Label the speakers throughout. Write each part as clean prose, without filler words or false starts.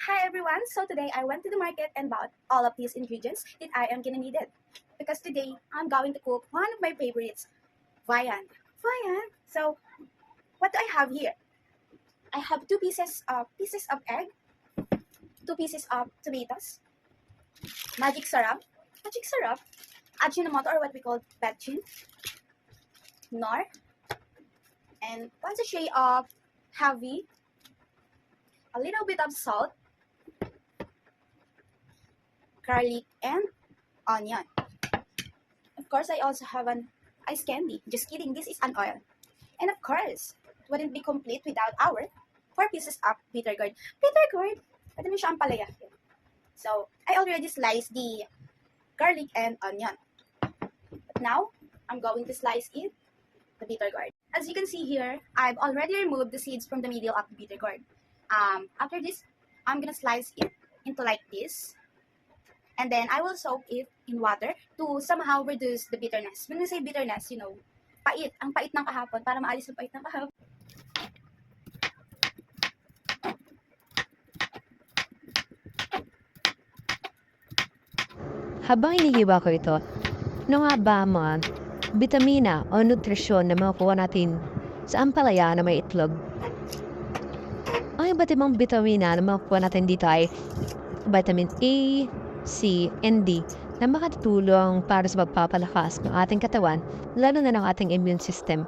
Speaker 1: Hi everyone! So today I went to the market and bought all of these ingredients that I am gonna need it. Because today I'm going to cook one of my favorites, viand. Viand! So what do I have here? I have two pieces of egg, 2 pieces of tomatoes, magic syrup, ajinomoto or what we call betchin, nor, and 1 sachet of heavy, a little bit of salt, garlic, and onion. Of course, I also have an ice candy. Just kidding, this is an oil. And of course, it wouldn't be complete without our 4 pieces of bitter gourd. Bitter gourd? Pwede mo siya ang palaya. So, I already sliced the garlic and onion. But now, I'm going to slice it, the bitter gourd. As you can see here, I've already removed the seeds from the middle of the bitter gourd. After this, I'm gonna slice it into like this. And then I will soak it in water to somehow reduce the bitterness. When we say bitterness, pait. Ang pait ng kahapon para maalis yung pait ng kahapon.
Speaker 2: Habang inihiwa ko ito, ano nga ba mga bitamina o nutrisyon na makukuha natin sa ampalaya na may itlog? Ang iba't ibang bitamina na makukuha natin dito ay vitamin A, C, and D na makatutulong para sa pagpapalakas ng ating katawan, lalo na ng ating immune system.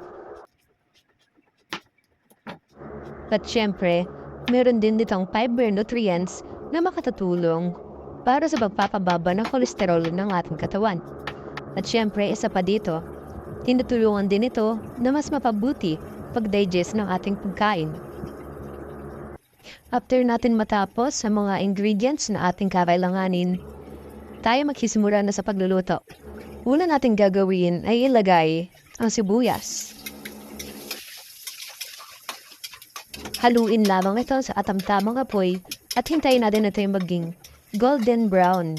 Speaker 2: At syempre, meron din ditong fiber nutrients na makatutulong para sa pagpapababa ng kolesterol ng ating katawan. At syempre, isa pa dito, tinutulungan din ito na mas mapabuti pag-digest ng ating pagkain. After natin matapos sa mga ingredients na ating kakailanganin, tayo magsisimula na sa pagluluto. Una natin gagawin ay ilagay ang sibuyas. Haluin lamang ito sa atam-tamang apoy at hintayin natin ito yung maging golden brown.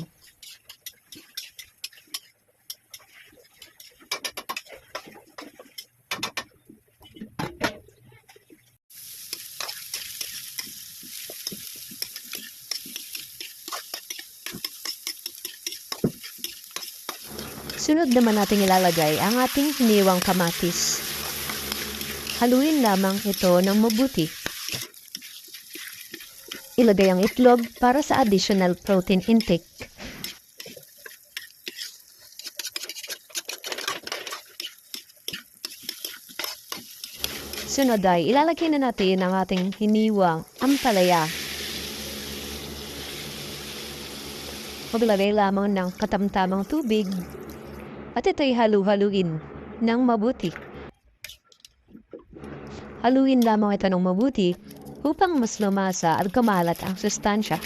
Speaker 2: Sunod naman natin ilalagay ang ating hiniwang kamatis. Haluin lamang ito ng mabuti. Ilagay ang itlog para sa additional protein intake. Sunod ay ilalagay na natin ang ating hiniwang ampalaya. Maglagay lamang ng katamtamang tubig at ito'y halu-haluin ng mabuti. Haluin lamang ito ng mabuti upang mas lumasa at kumalat ang sustansya.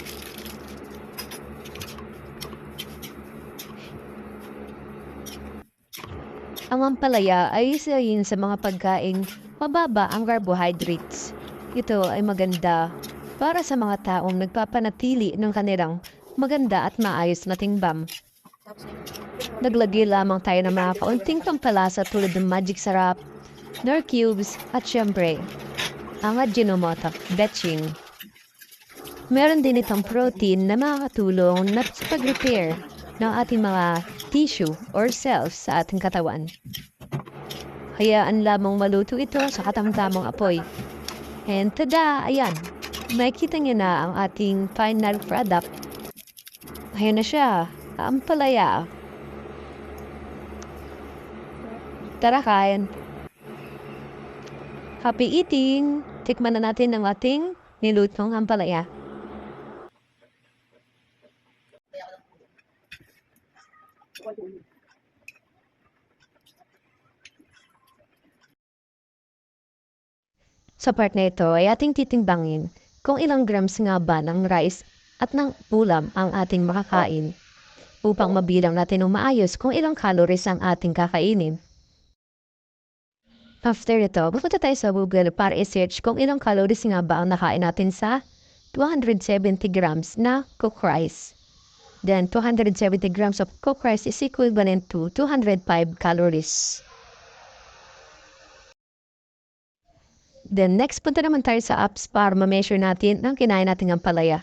Speaker 2: Ang ampalaya ay isa rin sa mga pagkaing mababa ang carbohydrates. Ito ay maganda para sa mga taong nagpapanatili ng kanilang maganda at maayos na timbang. Naglagay lamang tayo ng mga kaunting pampalasa tulad ng magic syrup, nor cubes, at syempre, ang ajinomoto, betchin. Meron din itong protein na makakatulong na sa pag-repair ng ating mga tissue or cells sa ating katawan. Hayaan lamang maluto ito sa katamtamang apoy. And tada! Ayan! Makikita niyo na ang ating final product. Ayan na siya. Ampalaya. Tara, kain! Happy eating! Tikman na natin ang ating nilutong ampalaya. Sa part na ito ay ating titimbangin kung ilang grams nga ba ng rice at ng ulam ang ating makakain upang mabilang natin ng maayos kung ilang calories ang ating kakainin. After ito, pupunta tayo sa Google para i-search kung ilang calories nga ba ang nakain natin sa 270 grams na cooked rice. Then, 270 grams of cooked rice is equivalent to 205 calories. Then, next, punta naman tayo sa apps para ma-measure natin ang kinain natin ang palaya.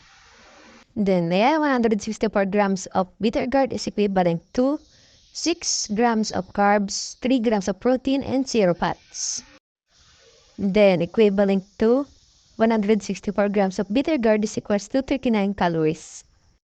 Speaker 2: Then, 164 grams of bitter gourd is equivalent to 6 grams of carbs, 3 grams of protein, and 0 fats. Then, equivalent to 164 grams of bitter gourd is equals to 39 calories.